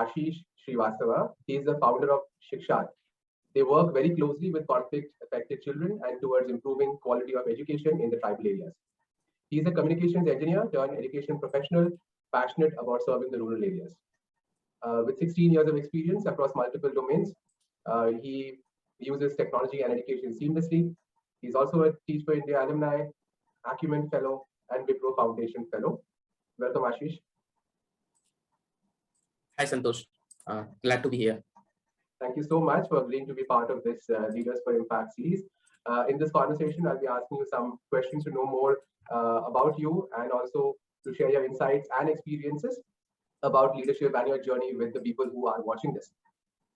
Ashish Shrivastava. He is the founder of Shiksharth. They work very closely with conflict-affected children and towards improving quality of education in the tribal areas. He is a communications engineer turned education professional, passionate about serving the rural areas. With 16 years of experience across multiple domains, he uses technology and education seamlessly. He's also a Teach for India alumni, Acumen fellow, and Wipro Foundation fellow. Welcome, Ashish. Hi, Santosh. Glad to be here. Thank you so much for agreeing to be part of this Leaders for Impact series. In this conversation, I'll be asking you some questions to know more about you and also to share your insights and experiences about leadership and your journey with the people who are watching this.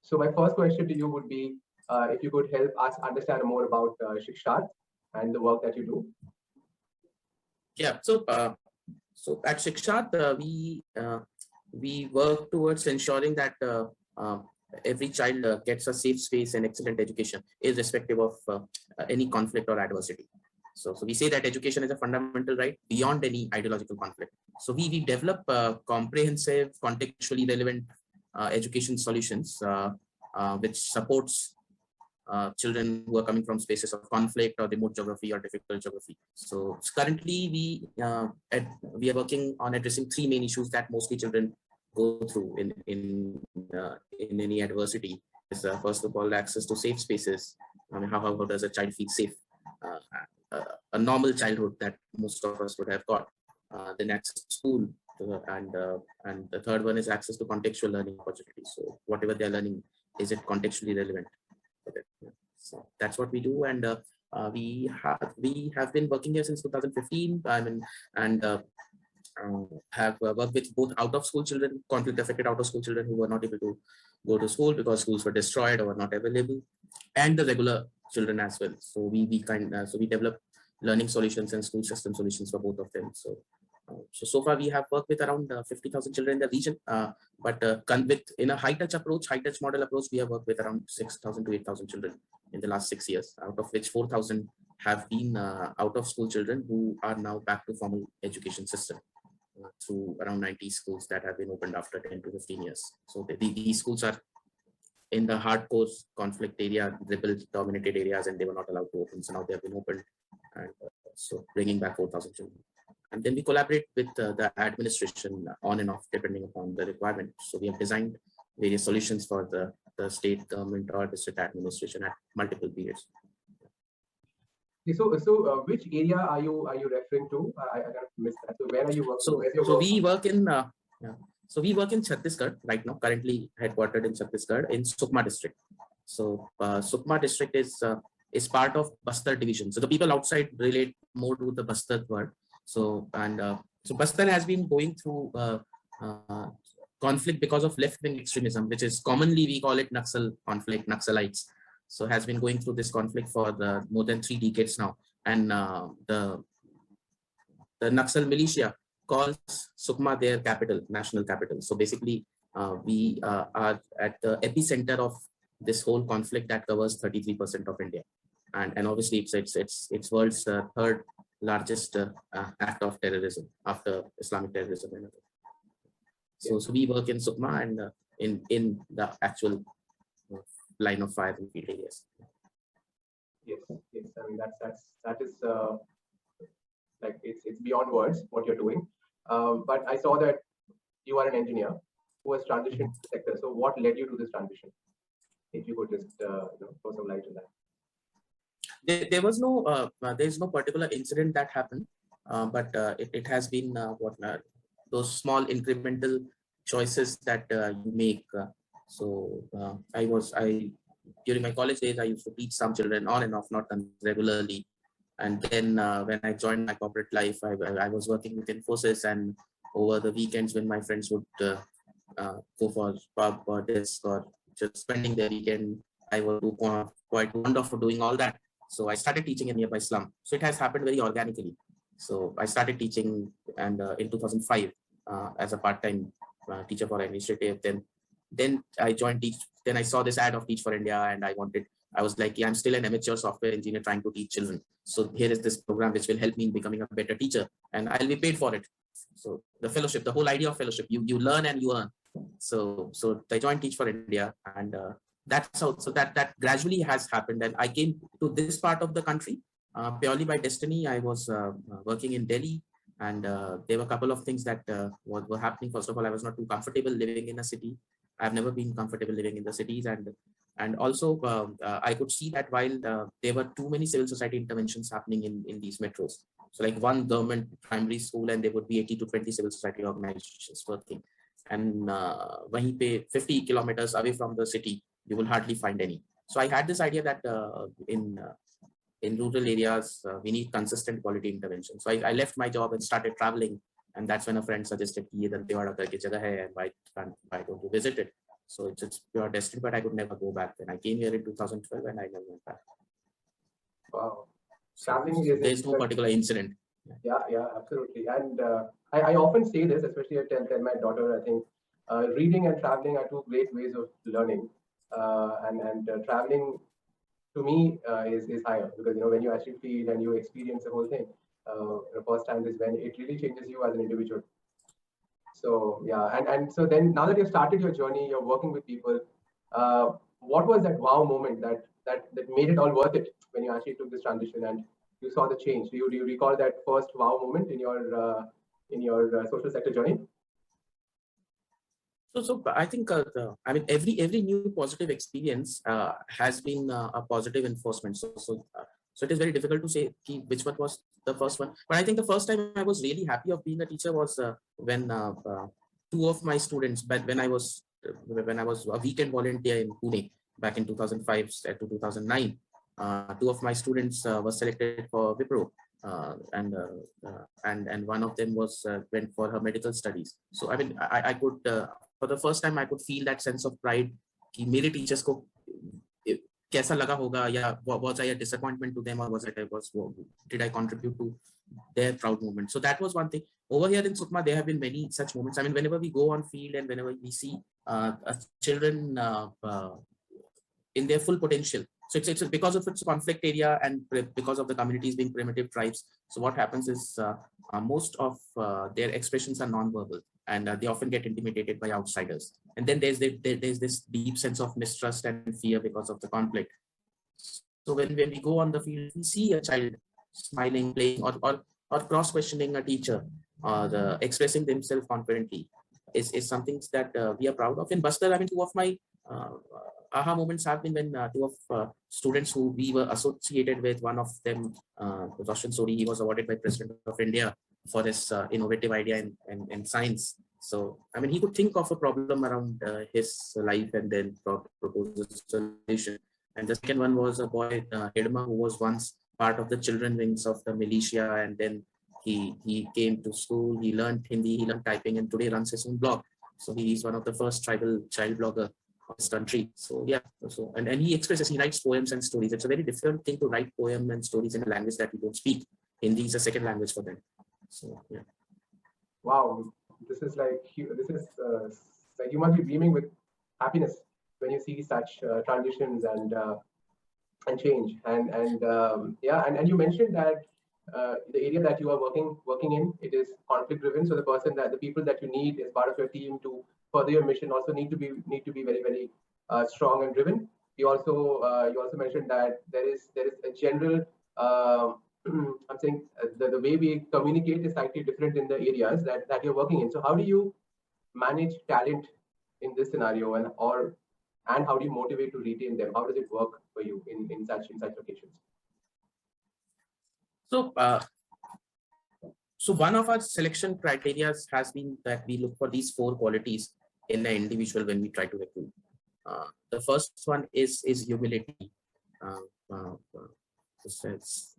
So my first question to you would be, if you could help us understand more about Shiksharth and the work that you do. Yeah, so at Shiksharth, we work towards ensuring that every child gets a safe space and excellent education, irrespective of any conflict or adversity. So we say that education is a fundamental right beyond any ideological conflict. So we develop comprehensive, contextually relevant education solutions which supports children who are coming from spaces of conflict or remote geography or difficult geography. So currently we are working on addressing three main issues that mostly children go through in any adversity. Is first of all, access to safe spaces. I mean, how does a child feel safe? A normal childhood that most of us would have got. Then access to school, and the third one is access to contextual learning opportunities. So whatever they're learning, is it contextually relevant? So that's what we do, and we have been working here since 2015. I mean, and have worked with both out-of-school children, conflict-affected out-of-school children who were not able to go to school because schools were destroyed or were not available, and the regular children as well. So we develop learning solutions and school system solutions for both of them. So far we have worked with around 50,000 children in the region, but in a high-touch model approach, we have worked with around 6,000 to 8,000 children in the last 6 years, out of which 4,000 have been out-of-school children who are now back to formal education system through around 90 schools that have been opened after 10 to 15 years. So these schools are in the hardcore conflict area, rebel-dominated areas, and they were not allowed to open. So now they have been opened, and so bringing back 4,000 children. And then we collaborate with the administration on and off, depending upon the requirement. So we have designed various solutions for the state government or district administration at multiple periods. So which area are you referring to? I kind of missed that. So where are you working? So we work in Chhattisgarh right now, currently headquartered in Chhattisgarh in Sukma district. So Sukma district is part of Bastar division. So the people outside relate more to the Bastar word. So Bastar has been going through conflict because of left-wing extremism, which is commonly we call it Naxal conflict, Naxalites. So has been going through this conflict for more than 3 decades now, and the Naxal militia calls Sukma their capital, national capital. So basically, we are at the epicenter of this whole conflict that covers 33% of India, and obviously it's world's third largest act of terrorism after Islamic terrorism. So we work in Sukma and in the actual line of fire in field areas. Yes. I mean that is like it's beyond words what you're doing. But I saw that you are an engineer who has transitioned to the sector. So what led you to this transition? If you could just throw some light on that. There's no particular incident that happened, but it has been those small incremental choices that you make. During my college days, I used to teach some children on and off, not regularly. And then when I joined my corporate life, I was working with Infosys, and over the weekends when my friends would go for pub or desk or just spending their weekend, I was quite fond of doing all that. So I started teaching in a nearby slum. So it has happened very organically. So I started teaching, and in 2005 as a part-time teacher for an initiative. Then I joined Teach. Then I saw this ad of Teach for India, and I was like, yeah, I'm still an amateur software engineer trying to teach children. So here is this program which will help me in becoming a better teacher, and I'll be paid for it. So the fellowship, the whole idea of fellowship, you learn and you earn. So I joined Teach for India, and that's how. So that gradually has happened, and I came to this part of the country purely by destiny. I was working in Delhi, and there were a couple of things that were happening. First of all, I was not too comfortable living in a city. I've never been comfortable living in the cities, and also I could see that while there were too many civil society interventions happening in these metros. So like one government primary school, and there would be 80 to 20 civil society organizations working. And wahin pe 50 kilometers away from the city, you will hardly find any. So I had this idea that in rural areas, we need consistent quality intervention. So I left my job and started traveling. And that's when a friend suggested, "Ye Dantewada karke jagah hai, and why don't you visit it?" So it's pure destiny, but I could never go back. Then I came here in 2012 and I never went back. Wow. So Traveling is there's no particular incident. Yeah, absolutely. And I often say this, especially I tell my daughter, I think reading and traveling are two great ways of learning. And traveling to me is higher, because when you actually feel and you experience the whole thing, the first time is when it really changes you as an individual. So yeah, and so then now that you've started your journey, you're working with people. What was that wow moment that made it all worth it when you actually took this transition and you saw the change? Do you recall that first wow moment in your social sector journey? So I think I mean every new positive experience has been a positive enforcement. So it is very difficult to say which one was the first one. But I think the first time I was really happy of being a teacher was when two of my students, but when I was a weekend volunteer in Pune back in 2005 to 2009, two of my students were selected for Wipro. And one of them was went for her medical studies. So I mean I could for the first time I could feel that sense of pride कि मेरे teachers को कैसा लगा होगा, या was I a disappointment to them, or did I contribute to their proud moment. So that was one thing. Over here in Sukma, there have been many such moments. I mean, whenever we go on field and whenever we see children in their full potential. So it's because of its conflict area and because of the communities being primitive tribes. So what happens is most of their expressions are non-verbal, and they often get intimidated by outsiders. And then there's this deep sense of mistrust and fear because of the conflict. So when we go on the field, we see a child smiling, playing, or cross-questioning a teacher, or expressing themselves confidently is something that we are proud of. In Bastar, I mean, two of my aha moments have been when two of students who we were associated with, one of them, Roshan Sori, he was awarded by President of India for his innovative idea in science. So, I mean, he could think of a problem around his life and then propose a solution. And the second one was a boy, Hedma, who was once part of the children wings of the militia, and then he came to school, he learned Hindi, he learned typing, and today runs his own blog. So he is one of the first tribal child blogger of this country. So yeah, and he expresses, he writes poems and stories. It's a very difficult thing to write poem and stories in a language that we don't speak. Hindi is a second language for them. So yeah. Wow, this is like you must be beaming with happiness when you see such transitions and change. And you mentioned that the area that you are working in, it is conflict driven. So the people that you need as part of your team to further your mission also need to be very, very strong and driven. You also mentioned that there is a general I'm saying the way we communicate is slightly different in the areas that you're working in. So how do you manage talent in this scenario, and how do you motivate to retain them? How does it work for you in such locations? So one of our selection criteria has been that we look for these 4 qualities in an individual when we try to recruit. The first one is humility.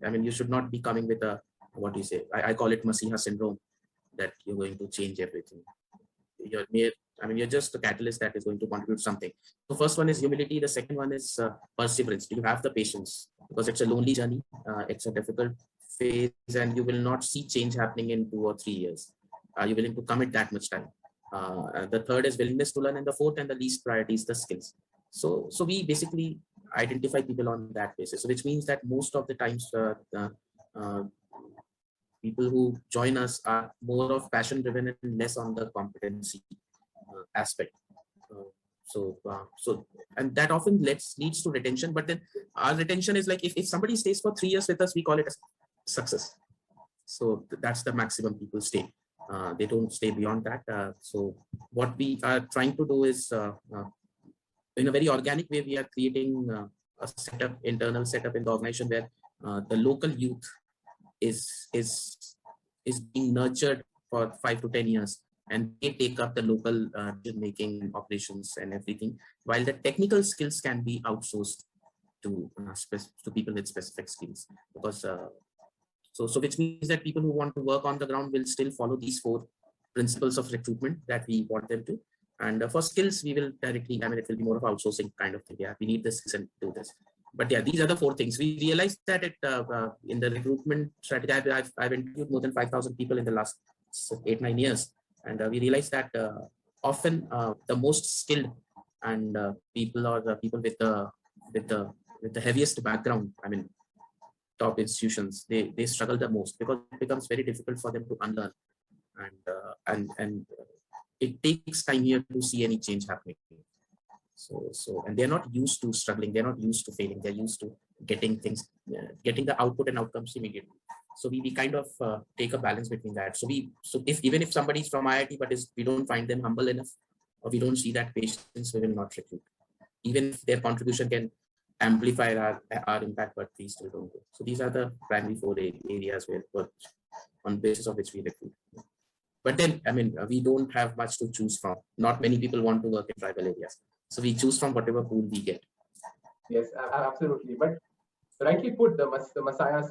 I mean, you should not be coming with what do you say? I call it Masiha syndrome, that you're going to change everything. You're just a catalyst that is going to contribute something. So first one is humility. The second one is perseverance. Do you have the patience? Because it's a lonely journey. It's a difficult phase, and you will not see change happening in 2 or 3 years. Are you willing to commit that much time? The third is willingness to learn, and the fourth and the least priority is the skills. So we basically identify people on that basis, which means that most of the times people who join us are more of passion driven and less on the competency. aspect. So and that often leads to retention. But then our retention is like if somebody stays for 3 years with us, we call it a success. So that's the maximum people stay. They don't stay beyond that. So what we are trying to do is, in a very organic way, we are creating a internal setup in the organization where the local youth is being nurtured for 5 to 10 years, and they take up the local decision making, operations, and everything, while the technical skills can be outsourced to people with specific skills. Because so which means that people who want to work on the ground will still follow these 4 principles of recruitment that we want them to. And for skills, we will directly, it will be more of outsourcing kind of thing. Yeah, we need this and do this. But yeah, these are the 4 things. We realized that in the recruitment strategy, I've interviewed more than 5,000 people in the last 8-9 years. And we realized that often the most skilled and people are the people with the heaviest background, top institutions, they struggle the most, because it becomes very difficult for them to unlearn. And it takes time here to see any change happening. So and they're not used to struggling, they're not used to failing, they're used to getting things, getting the output and outcomes immediately. So we kind of take a balance between that. So even if somebody's from IIT, but we don't find them humble enough, or we don't see that patience, we will not recruit. Even if their contribution can amplify our impact, but we still don't do. So these are the primary 4 areas where on basis of which we recruit. But then, we don't have much to choose from. Not many people want to work in tribal areas. So we choose from whatever pool we get. Yes, absolutely. But rightly put, the Messiah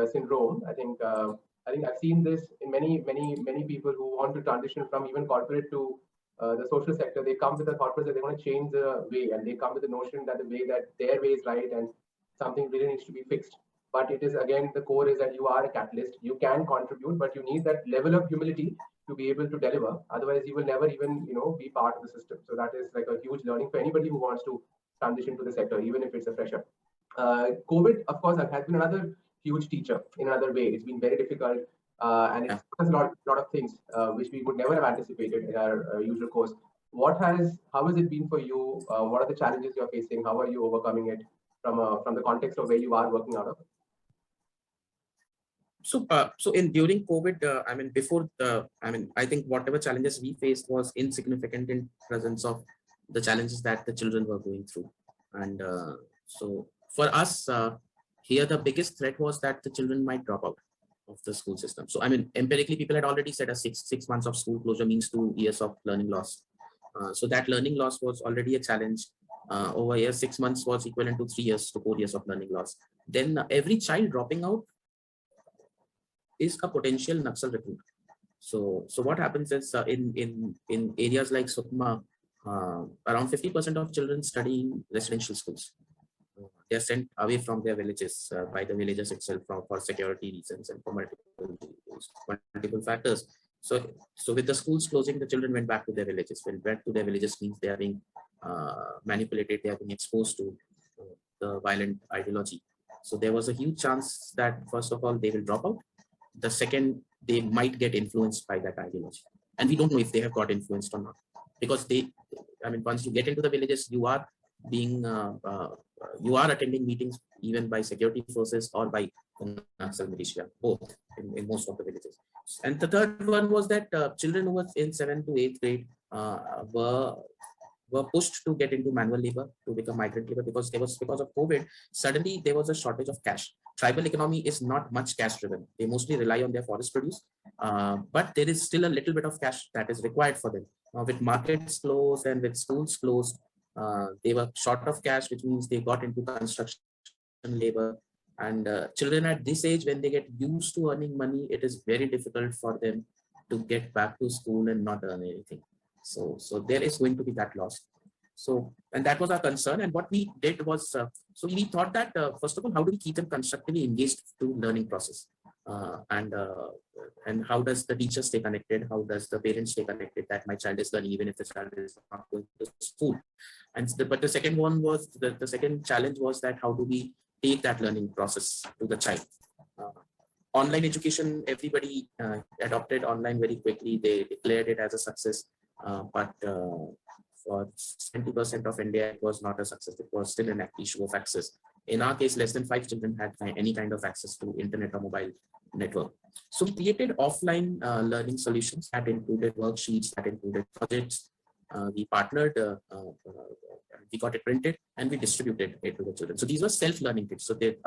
syndrome. I think I've seen this in many people who want to transition from even corporate to the social sector. They come with the thought process that they want to change the way, and they come with the notion that the way that their way is right and something really needs to be fixed. But it is, again, the core is that you are a catalyst. You can contribute, but you need that level of humility to be able to deliver. Otherwise, you will never even be part of the system. So that is like a huge learning for anybody who wants to transition to the sector, even if it's a fresher. COVID, of course, has been another huge teacher in another way. It's been very difficult, and it's a lot of things which we would never have anticipated in our usual course. How has it been for you? What are the challenges you're facing? How are you overcoming it from the context of where you are working out of? So during COVID, before I think whatever challenges we faced was insignificant in presence of the challenges that the children were going through. And so for us here, the biggest threat was that the children might drop out of the school system. So empirically, people had already said a six months of school closure means 2 years of learning loss. So that learning loss was already a challenge. Over here, 6 months was equivalent to 3 years to 4 years of learning loss. Then every child dropping out is a potential Naxal recruit. So what happens is in areas like Sukma, around 50% of children study in residential schools. They are sent away from their villages by the villagers itself for security reasons and for multiple factors. So with the schools closing, the children went back to their villages. When back to their villages means they are being manipulated, they are being exposed to the violent ideology. So there was a huge chance that, first of all, they will drop out. The second, they might get influenced by that ideology. And we don't know if they have got influenced or not. Because once you get into the villages, you are attending meetings even by security forces or by the Naxal militia, both in most of the villages. And the third one was that children who were in 7th to 8th grade were pushed to get into manual labor, to become migrant labor, because of COVID, suddenly there was a shortage of cash. Tribal economy is not much cash driven. They mostly rely on their forest produce, but there is still a little bit of cash that is required for them. With markets closed and with schools closed, they were short of cash, which means they got into construction labor. And children at this age, when they get used to earning money, it is very difficult for them to get back to school and not earn anything. So there is going to be that loss. So, and that was our concern. And what we did was, so we thought that, first of all, how do we keep them constructively engaged to learning process? And how does the teacher stay connected? How does the parents stay connected that my child is learning even if the child is not going to school? But the second one was, the second challenge was that how do we take that learning process to the child? Online education, everybody adopted online very quickly. They declared it as a success. but for 70% of India, it was not a success. It was still an issue of access. In our case, less than 5 children had any kind of access to internet or mobile network. So we created offline learning solutions that included worksheets, that included projects. We partnered, we got it printed, and we distributed it to the children. So these were self-learning kits. So they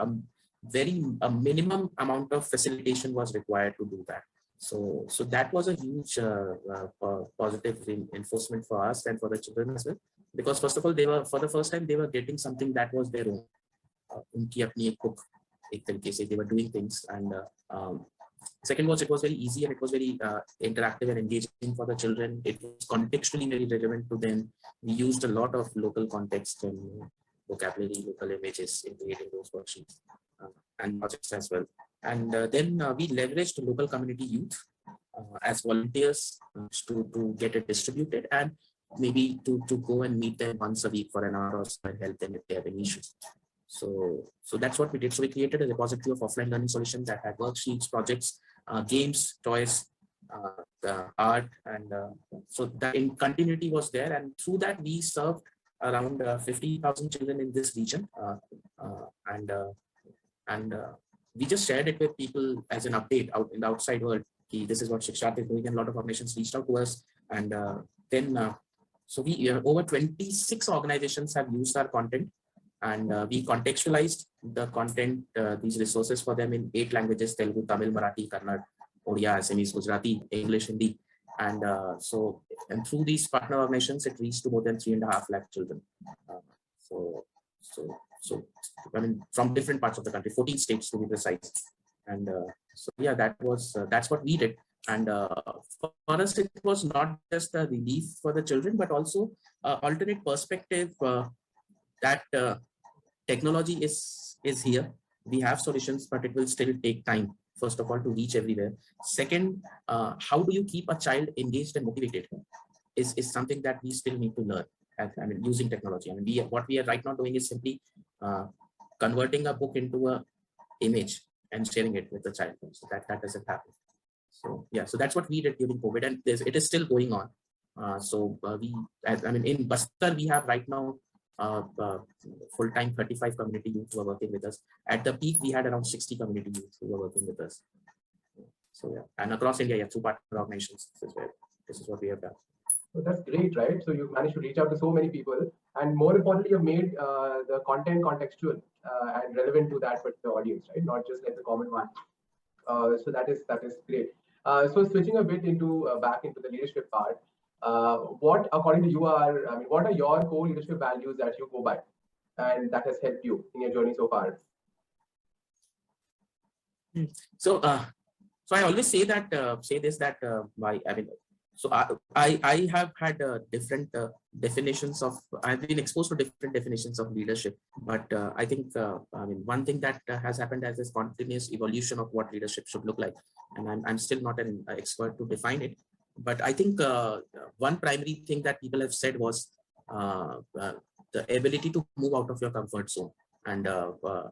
a minimum amount of facilitation was required to do that. So that was a huge positive reinforcement for us and for the children as well. Because first of all, they were, for the first time, they were getting something that was their own. उनकी अपनी एक book, एक तरीके से they were doing things, and second was, it was very easy and it was very interactive and engaging for the children. It was contextually very relevant to them. We used a lot of local context and vocabulary, local images in creating those worksheets and projects as well. And then we leveraged local community youth as volunteers to get it distributed, and maybe to go and meet them once a week for an hour or so and help them if they have any issues. So that's what we did. So we created a repository of offline learning solutions that had worksheets, projects, games, toys, art, and so that in continuity was there. And through that, we served around 50,000 children in this region, and we just shared it with people as an update out in the outside world. This is what Shiksharth is doing, and a lot of organizations reached out to us. And then, so we over 26 organizations have used our content, and we contextualized the content, these resources for them in 8 languages: Telugu, Tamil, Marathi, Kannada, Odia, Assamese, Gujarati, English, Hindi. And and through these partner organizations, it reached to more than 3.5 lakh children. So I mean, from different parts of the country, 14 states to be precise. And so yeah, that's what we did. And for us, it was not just a relief for the children, but also alternate perspective that technology is here. We have solutions, but it will still take time, first of all, to reach everywhere. Second, how do you keep a child engaged and motivated is something that we still need to learn. I mean, using technology. I mean, what we are right now doing is simply converting a book into a image and sharing it with the child. So that doesn't happen. So yeah, so that's what we did during COVID, and it is still going on. I mean, in Bastar, we have right now full-time 35 community youth who are working with us. At the peak, we had around 60 community youth who were working with us. So yeah, and across India, yeah, through partner organizations, this is what we have done. So that's great, right? So you've managed to reach out to so many people, and more importantly, you've made the content contextual and relevant to that particular audience, right? Not just like the common one. So that is great. So switching a bit into back into the leadership part, what, according to you, what are your core leadership values that you go by, and that has helped you in your journey so far? So I always say that so I have had different definitions of, I've been exposed to different definitions of leadership, but I think, one thing that has happened as this continuous evolution of what leadership should look like, and I'm still not an expert to define it, but I think one primary thing that people have said was the ability to move out of your comfort zone. And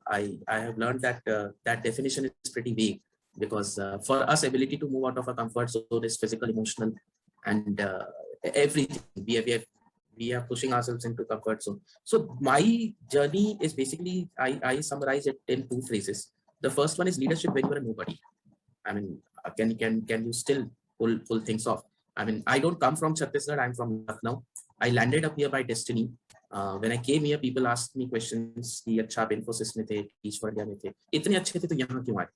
I have learned that that definition is pretty vague, because for us, ability to move out of a comfort zone is physical, emotional, and everything. We are pushing ourselves into comfort zone. So my journey is basically, I summarize it in 2 phrases. The first one is leadership when you're a nobody. I mean, can you still pull things off? I mean, I don't come from Chhattisgarh, I'm from Lucknow. I landed up here by destiny. When I came here, people asked me questions कि अच्छा आप Infosys में थे, East India में थे, इतने अच्छे थे तो यहाँ क्यों आए?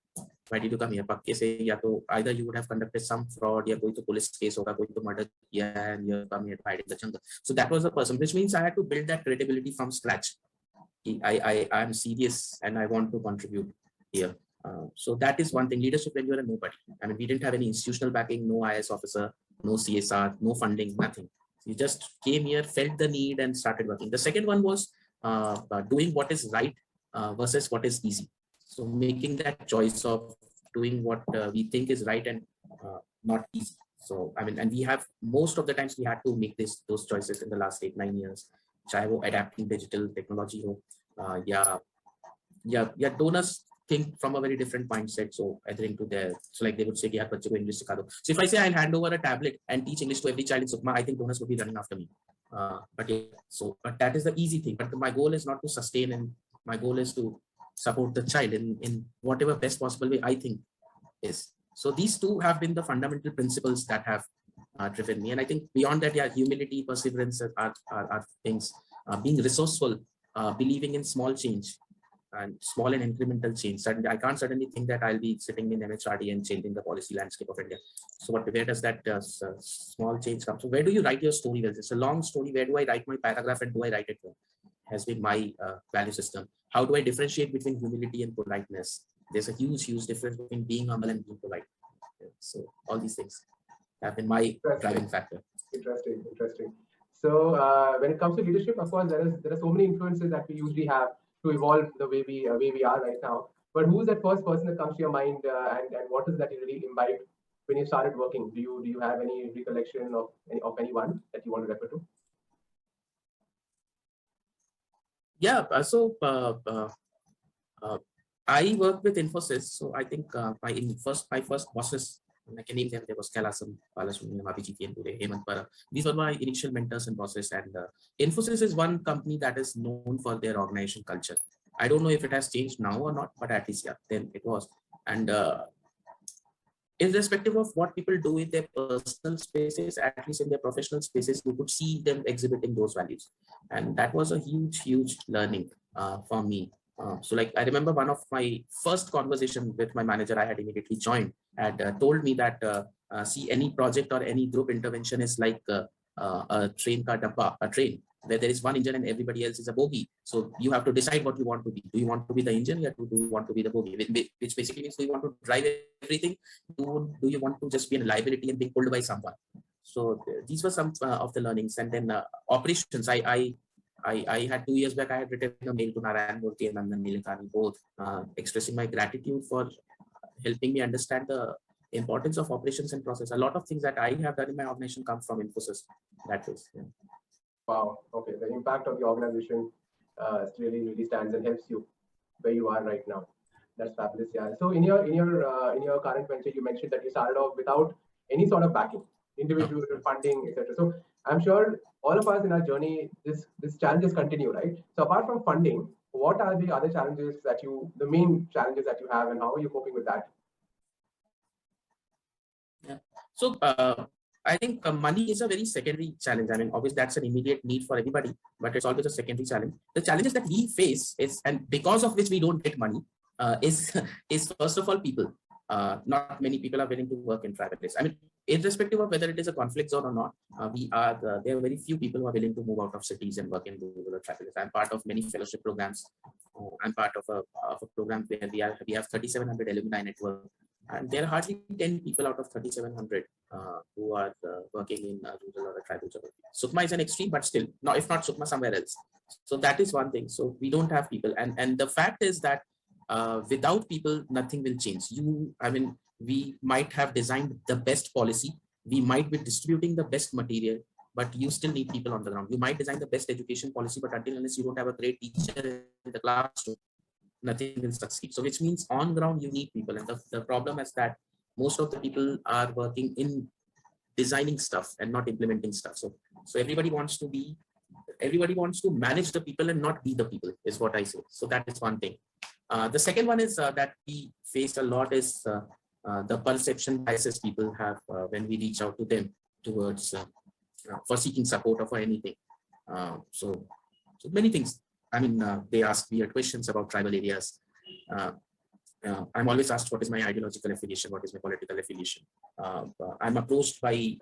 Why did you come here? पक्के से या तो either you would have conducted some fraud, या कोई तो police case होगा, कोई तो murder किया है, and you come here to hide in the jungle. So that was the person, which means I had to build that credibility from scratch. I am serious and I want to contribute here. So that is one thing, leadership when you are a nobody. I mean, we didn't have any institutional backing, no IS officer, no CSR, no funding, nothing. You just came here, felt the need, and started working. The second one was doing what is right versus what is easy. So making that choice of doing what we think is right and not easy. So I mean, and we have, most of the times we had to make those choices in the last 8-9 years. चाहे वो adapting digital technology हो, या donors think from a very different mindset. So adhering to their, so like they would say, "Yaar, bachche ko English sikha do." So if I say I'll hand over a tablet and teach English to every child in Sukma, I think donors would be running after me. But yeah, but that is the easy thing. But my goal is not to sustain, and my goal is to support the child in whatever best possible way I think is. So these two have been the fundamental principles that have driven me. And I think beyond that, yeah, humility, perseverance are things. Being resourceful, believing in small change and small and incremental change. Certainly, I can't certainly think that I'll be sitting in MHRD and changing the policy landscape of India. So where does that small change come? So where do you write your story? Well, it's a long story. Where do I write my paragraph and do I write it well? Has been my value system. How do I differentiate between humility and politeness? There's a huge difference between being humble and being polite. So all these things have been my driving factor. Interesting. So when it comes to leadership, of course, there are so many influences that we usually have to evolve the way we are right now. But who's that first person that comes to your mind, and what is that you really imbibed when you started working? Do you have any recollection of anyone that you want to refer to? Yeah. I work with Infosys, so I think my first bosses, I can name them. There was Kailasam, Balasubramanian, Abhijit, and today Hemant Para. These were my initial mentors and bosses. And Infosys is one company that is known for their organization culture. I don't know if it has changed now or not, but at least yeah, then it was. And irrespective of what people do in their personal spaces, at least in their professional spaces, you could see them exhibiting those values. And that was a huge learning for me. So like I remember one of my first conversation with my manager, I had immediately joined, had told me that see, any project or any group intervention is like a train ka dabba, a train where there is one engine and everybody else is a bogie. So you have to decide what you want to be. Do you want to be the engine, or do you want to be the bogie? Which basically means, do you want to drive everything? Do you want to just be a liability and being pulled by someone? So these were some of the learnings. And then operations, I had 2 years back, I had written a mail to Narayan Murthy and Nandan Nilekani, both expressing my gratitude for helping me understand the importance of operations and process. A lot of things that I have done in my organization come from Infosys. That is. Yeah. Wow. Okay. The impact of the organization really stands and helps you where you are right now. That's fabulous. Yeah. So in your current venture, you mentioned that you started off without any sort of backing, individual funding, etc. So I'm sure all of us in our journey, this challenges continue, right? So apart from funding, what are the other challenges the main challenges that you have, and how are you coping with that? Yeah. So I think money is a very secondary challenge. I mean, obviously that's an immediate need for everybody, but it's always a secondary challenge. The challenges that we face is, and because of which we don't get money, is first of all people. Not many people are willing to work in private place. I mean, irrespective of whether it is a conflict zone or not, there are very few people who are willing to move out of cities and work in rural or tribal areas. I'm part of many fellowship programs. I'm part of a program where we have 3,700 alumni network. And there are hardly 10 people out of 3,700 who are working in rural or tribal geography. Sukma is an extreme, but still, no, if not Sukma, somewhere else. So that is one thing. So we don't have people. And the fact is that without people, nothing will change. We might have designed the best policy. We might be distributing the best material, but you still need people on the ground. You might design the best education policy, but unless you don't have a great teacher in the classroom, nothing will succeed. So which means on ground you need people, and the problem is that most of the people are working in designing stuff and not implementing stuff. So everybody wants to manage the people and not be the people, is what I say. So that is one thing. The second one is that we face a lot is the perception biases people have when we reach out to them towards for seeking support or for anything. So many things. I mean, they ask weird questions about tribal areas. I'm always asked what is my ideological affiliation, what is my political affiliation. I'm approached by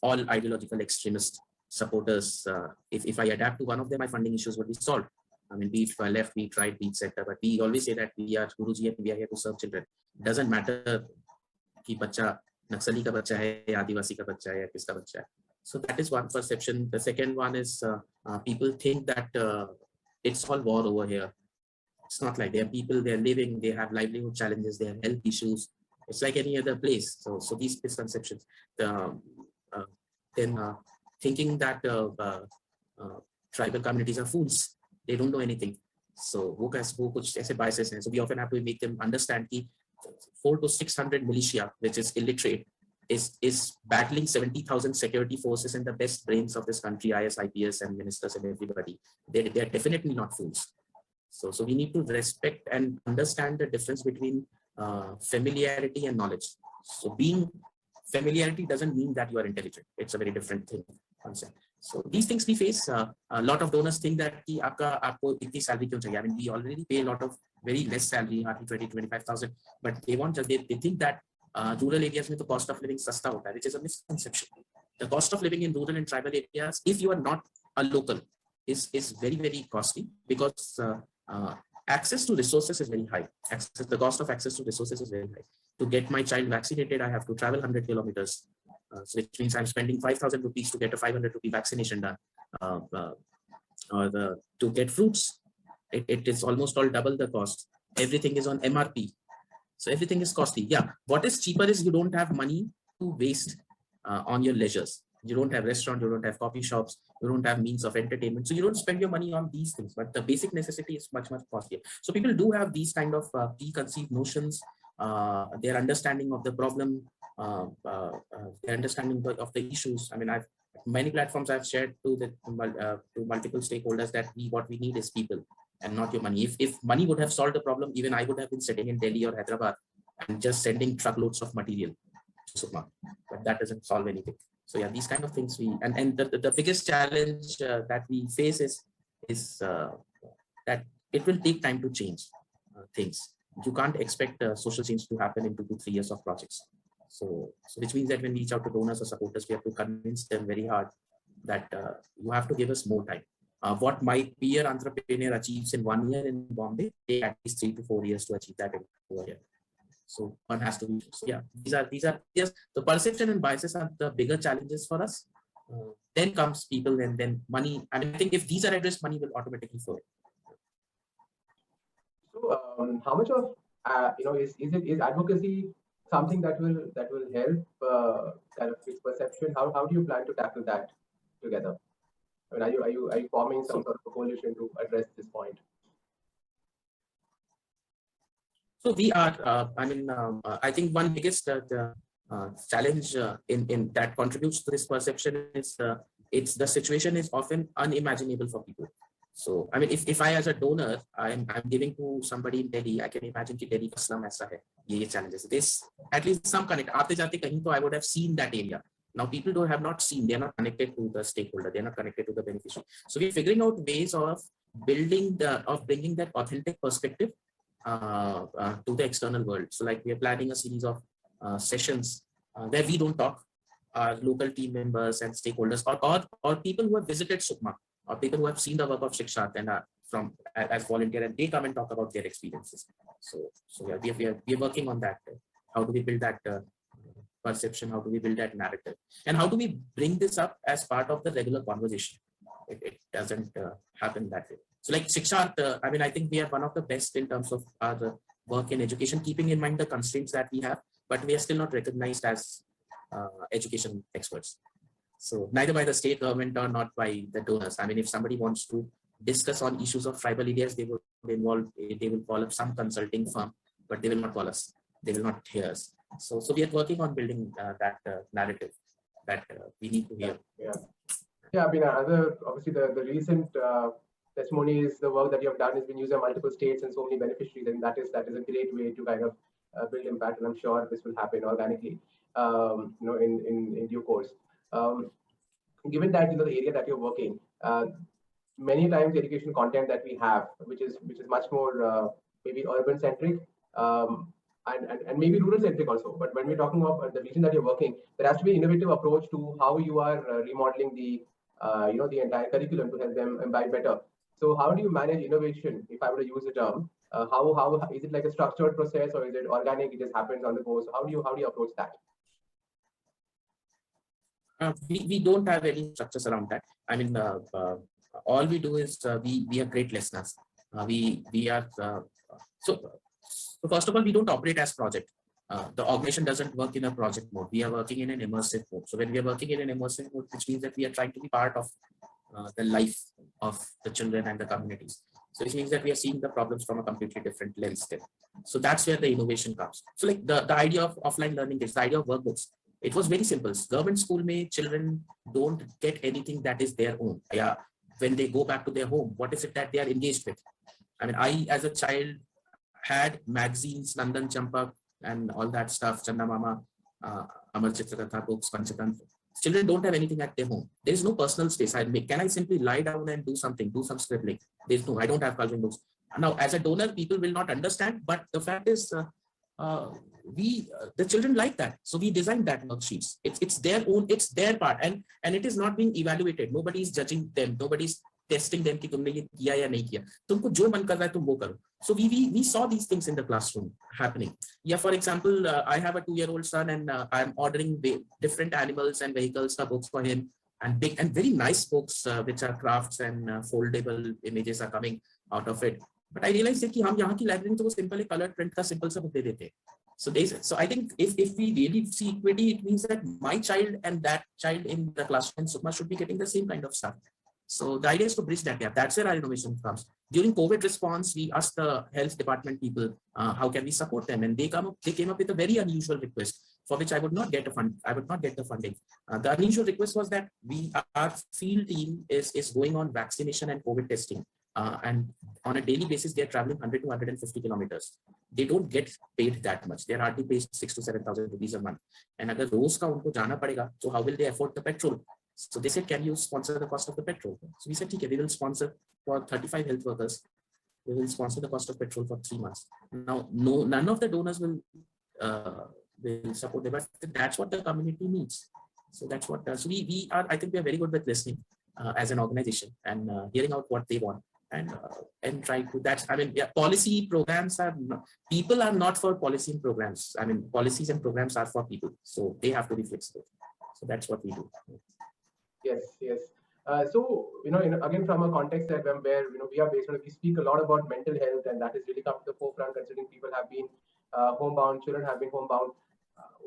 all ideological extremist supporters. If I adapt to one of them, my funding issues would be solved. I mean, be it left, be it right, be it center, but we always say that we are Guruji and we are here to serve children. It doesn't matter कि बच्चा नक्सली का बच्चा है या आदिवासी का बच्चा है या किसका बच्चा है. So that is one perception. The second one is people think that it's all war over here. It's not like there are people, they're living, they have livelihood challenges, they have health issues. It's like any other place. So these misconceptions. Then thinking that tribal communities are fools. They don't know anything. So who कुछ ऐसे biases हैं. So we often have to make them understand कि 400 to 600 militia, which is illiterate, is battling 70,000 security forces and the best brains of this country, IS, IPS, and ministers and everybody. They are definitely not fools. So we need to respect and understand the difference between familiarity and knowledge. So being familiarity doesn't mean that you are intelligent. It's a very different thing concept. So these things we face. A lot of donors think that कि आपको इतनी salary क्यों चाहिए? I mean, we already pay a lot of very less salary, hardly 20-25,000, but they think that rural areas में the cost of living सस्ता होता है, which is a misconception. The cost of living in rural and tribal areas, if you are not a local, is very, very costly, because access to resources is very high. The cost of access to resources is very high. To get my child vaccinated, I have to travel 100 kilometers. So which means I'm spending 5,000 rupees to get a 500 rupee vaccination done. To get fruits, it is almost all double the cost. Everything is on MRP. So everything is costly. Yeah. What is cheaper is you don't have money to waste on your leisures. You don't have restaurants, you don't have coffee shops, you don't have means of entertainment. So you don't spend your money on these things, but the basic necessity is much, much costlier. So people do have these kind of preconceived notions, their understanding of the problem, their understanding of the issues. I mean, many platforms I've shared to multiple stakeholders that what we need is people and not your money. If money would have solved the problem, even I would have been sitting in Delhi or Hyderabad and just sending truckloads of material to Sukma, but that doesn't solve anything. So yeah, these kind of things and the biggest challenge that we face is that it will take time to change things. You can't expect social change to happen in 2 to 3 years of projects. So which means that when we reach out to donors or supporters, we have to convince them very hard that you have to give us more time. What my peer entrepreneur achieves in 1 year in Bombay, take at least 3 to 4 years to achieve that in 4 years. So one has to be. So yeah, these are yes. The perception and biases are the bigger challenges for us. Then comes people, and then money. I mean, I think if these are addressed, money will automatically flow. So how much of is advocacy something that will help kind of fix perception? How do you plan to tackle that together? I mean, are you forming some sort of a coalition to address this point? So we are. I think one biggest challenge in that contributes to this perception is it's the situation is often unimaginable for people. So I mean, if I as a donor I'm giving to somebody in Delhi, I can imagine that Delhi ka slum aisa hai. Ye challenges. This at least some connect. Aate jate kahin to I would have seen that area. Now people have not seen. They are not connected to the stakeholder. They are not connected to the beneficiary. So we're figuring out ways of bringing that authentic perspective to the external world. So like we are planning a series of sessions where we don't talk, our local team members and stakeholders or people who have visited Sukma or people who have seen the work of Shiksharth and are from as volunteer, and they come and talk about their experiences. So yeah, we are working on that. How do we build that perception? How do we build that narrative? And how do we bring this up as part of the regular conversation? It doesn't happen that way. So like Shiksharth, I mean, I think we are one of the best in terms of our work in education, keeping in mind the constraints that we have, but we are still not recognized as education experts. So neither by the state government or not by the donors. I mean, if somebody wants to discuss on issues of tribal areas, they will call up some consulting firm, but they will not call us. They will not hear us. So we are working on building that narrative that we need to hear. Yeah, I mean, obviously the recent testimony is the work that you have done has been used in multiple states and so many beneficiaries, and that is a great way to kind of build impact, and I'm sure this will happen organically, in due course. Given that the area that you're working, many times the education content that we have, which is much more maybe urban centric, and maybe rural centric also. But when we're talking about the region that you're working, there has to be an innovative approach to how you are remodeling the the entire curriculum to help them imbibe better. So how do you manage innovation, if I were to use the term? How is it like a structured process, or is it organic? It just happens on the go. So how do you approach that? We don't have any structures around that. I mean, all we do is we are great listeners. We are so first of all, we don't operate as project. The organization doesn't work in a project mode. We are working in an immersive mode. So when we are working in an immersive mode, which means that we are trying to be part of the life of the children and the communities. So which means that we are seeing the problems from a completely different lens then. So that's where the innovation comes. So like the idea of offline learning, the idea of workbooks, it was very simple. Government school mein children don't get anything that is their own. Yeah, when they go back to their home, what is it that they are engaged with? I mean, I as a child had magazines, Nandan Champak and all that stuff, Chanda Mama, Amar Chitrakatha books, Panchatantra. Children don't have anything at their home. There is no personal space. Can I simply lie down and do something, do some scribbling? There's no, I don't have coloring books. Now, as a donor, people will not understand, but the fact is, the children like that. So we designed that worksheets. It's their own, it's their part, and it is not being evaluated. Nobody is judging them. Nobody's testing them कि तुमने ये किया या नहीं किया. तुमको जो मन कर रहा है तुम वो करो. So we saw these things in the classroom happening. Yeah, for example, I have a 2-year-old son, and I'm ordering different animals and vehicles books for him, and big and very nice books which are crafts and foldable images are coming out of it. But I realized that हम यहाँ की library तो वो simple colored print का simple सा book दे देते. So I think if we really see equity, it means that my child and that child in the classroom in Sukma should be getting the same kind of stuff. So the idea is to bridge that gap. That's where our innovation comes. During COVID response, we asked the health department people, how can we support them? And they came up with a very unusual request for which I would not get the funding. The unusual request was that our field team is going on vaccination and COVID testing. And on a daily basis, they're traveling 100 to 150 kilometers. They don't get paid that much. They're hardly paid 6,000 to 7,000 rupees a month. And agar roz ka unko jana padega, so how will they afford the petrol? So they said, can you sponsor the cost of the petrol? So we said, okay, we will sponsor for 35 health workers. We will sponsor the cost of petrol for 3 months. Now, none of the donors will support them, but that's what the community needs. So that's what, so we are, I think we are very good with listening as an organization and hearing out what they want and trying to, that's, I mean, yeah, policy programs people are not for policy and programs. I mean, policies and programs are for people. So they have to be flexible. So that's what we do. Yes. So, again, from a context that where, we speak a lot about mental health, and that has really come to the forefront considering people have been homebound, children have been homebound.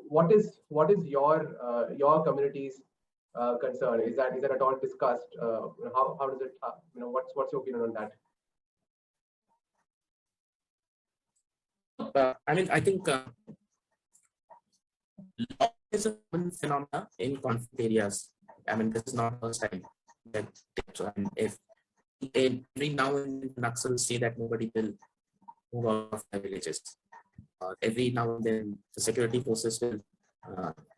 What is your community's concern? Is that at all discussed? How does it, what's your opinion on that? I mean, I think law is a common phenomenon in conflict areas. I mean, this is not the first time that, and if every now and then Naxals say that nobody will move out of the villages, every now and then the security forces will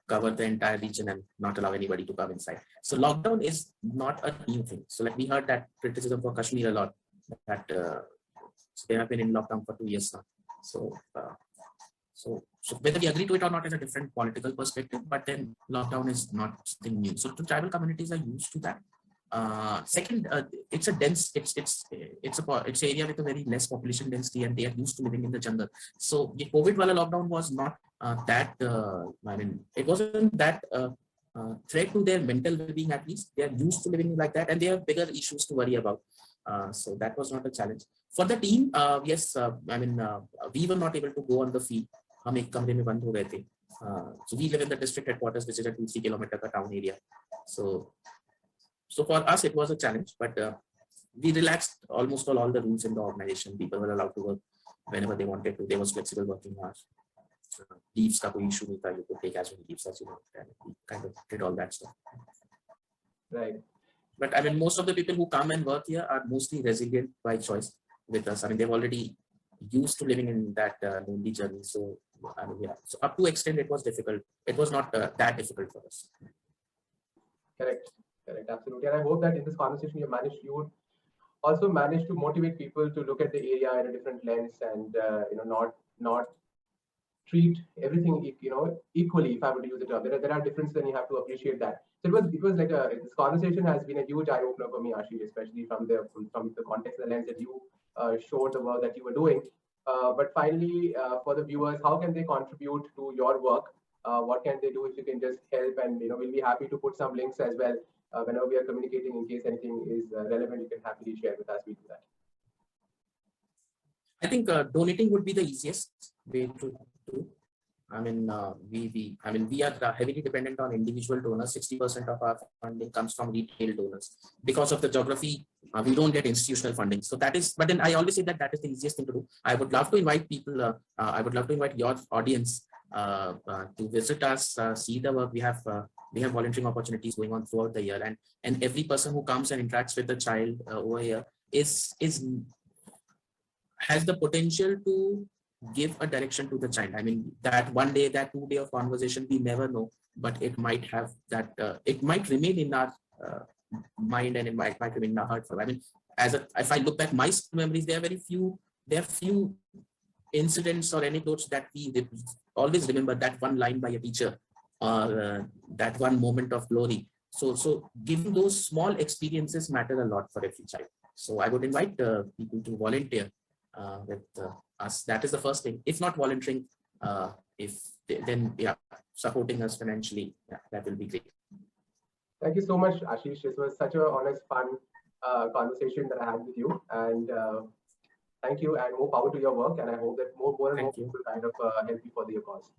cover the entire region and not allow anybody to come inside. So lockdown is not a new thing. So like we heard that criticism for Kashmir a lot, that they have been in lockdown for 2 years now. So whether we agree to it or not is a different political perspective, but then lockdown is not something new. So the tribal communities are used to that. Second, it's a dense, it's an area with a very less population density, and they are used to living in the jungle. So the COVID wala lockdown was not that, I mean, it wasn't that threat to their mental well-being. At least they are used to living like that, and they have bigger issues to worry about. So that was not a challenge for the team. Yes, I mean, we were not able to go on the field. हम एक कमरे में बंद हो गए थे. So we live in the district headquarters, which is a 2-3 kilometer town area. So for us it was a challenge, but we relaxed almost all the rules in the organization. People were allowed to work whenever they wanted to. There was flexible working hours. Leaves का कोई issue नहीं था. You could take as many leaves as you want, and we kind of did all that stuff. Right. But I mean, most of the people who come and work here are mostly resilient by choice with us. I mean, they've already used to living in that lonely journey. So I mean, yeah. So up to extent, it was difficult. It was not that difficult for us. Correct, absolutely. And I hope that in this conversation you would also manage to motivate people to look at the area in a different lens, and not treat everything equally. If I were to use the term, there are differences, and you have to appreciate that. So it was like this conversation has been a huge eye opener for me, Ashish, especially from the context and the lens that you showed the work that you were doing. But finally, for the viewers, how can they contribute to your work? What can they do? If you can just help, and we'll be happy to put some links as well whenever we are communicating, in case anything is relevant. You can happily share with us. We do that. I think donating would be the easiest way to do. we are heavily dependent on individual donors. 60% of our funding comes from retail donors. Because of the geography, we don't get institutional funding. So that is, but then I always say that that is the easiest thing to do. I would love to invite people, I would love to invite your audience to visit us, see the work. We have volunteering opportunities going on throughout the year, and every person who comes and interacts with the child over here has the potential to give a direction to the child. I mean, that one day, that 2 day of conversation, we never know, but it might have that, it might remain in our mind, and it might remain in our heart. I mean, if I look back my memories, there are few incidents or anecdotes that we always remember, that one line by a teacher, or that one moment of glory. So giving those small experiences matter a lot for every child. So I would invite people to volunteer with us. That is the first thing. If not volunteering, then supporting us financially, that will be great. Thank you so much, Ashish. This was such a honest, fun conversation that I had with you, and thank you, and more power to your work. And I hope that more and more people kind of help you for your cause.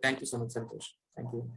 Thank you so much, Santosh. Thank you.